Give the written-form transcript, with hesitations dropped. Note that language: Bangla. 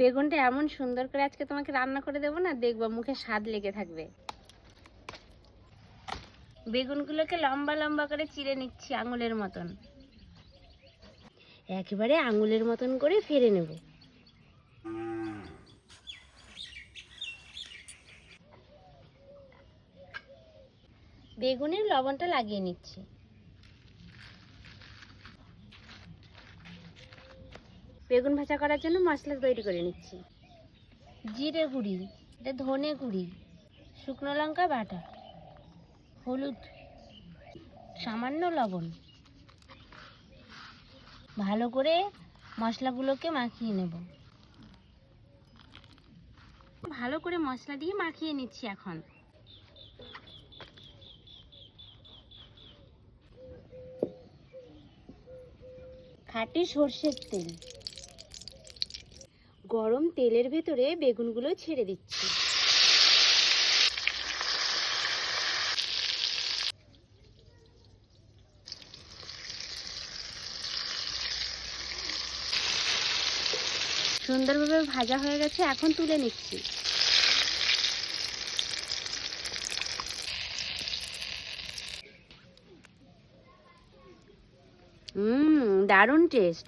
বেগুনটা এমন সুন্দর করে আজকে তোমাকে রান্না করে দেবো না, দেখবো মুখে স্বাদ লেগে থাকবে। বেগুনগুলোকে লম্বা লম্বা করে চিড়ে নিচ্ছি আঙুলের মতন, একেবারে আঙুলের মতন করে ফেলে নেব। বেগুনের লবণটা লাগিয়ে নিচ্ছি। বেগুন ভাজা করার জন্য মশলা তৈরি করে নিচ্ছি। জিরে গুঁড়ি, এটা ধনে গুঁড়ি, শুকনো লঙ্কা বাটা, হলুদ, সামান্য লবণ। ভালো করে মশলাগুলোকে মাখিয়ে নেব। ভালো করে মশলা দিয়ে মাখিয়ে নিচ্ছি। এখন খাঁটি সর্ষের তেল, গরম তেলের ভেতরে বেগুনগুলো ছেড়ে দিচ্ছি। সুন্দরভাবে ভাজা হয়ে গেছে, এখন তুলে নিচ্ছি। দারুণ টেস্ট।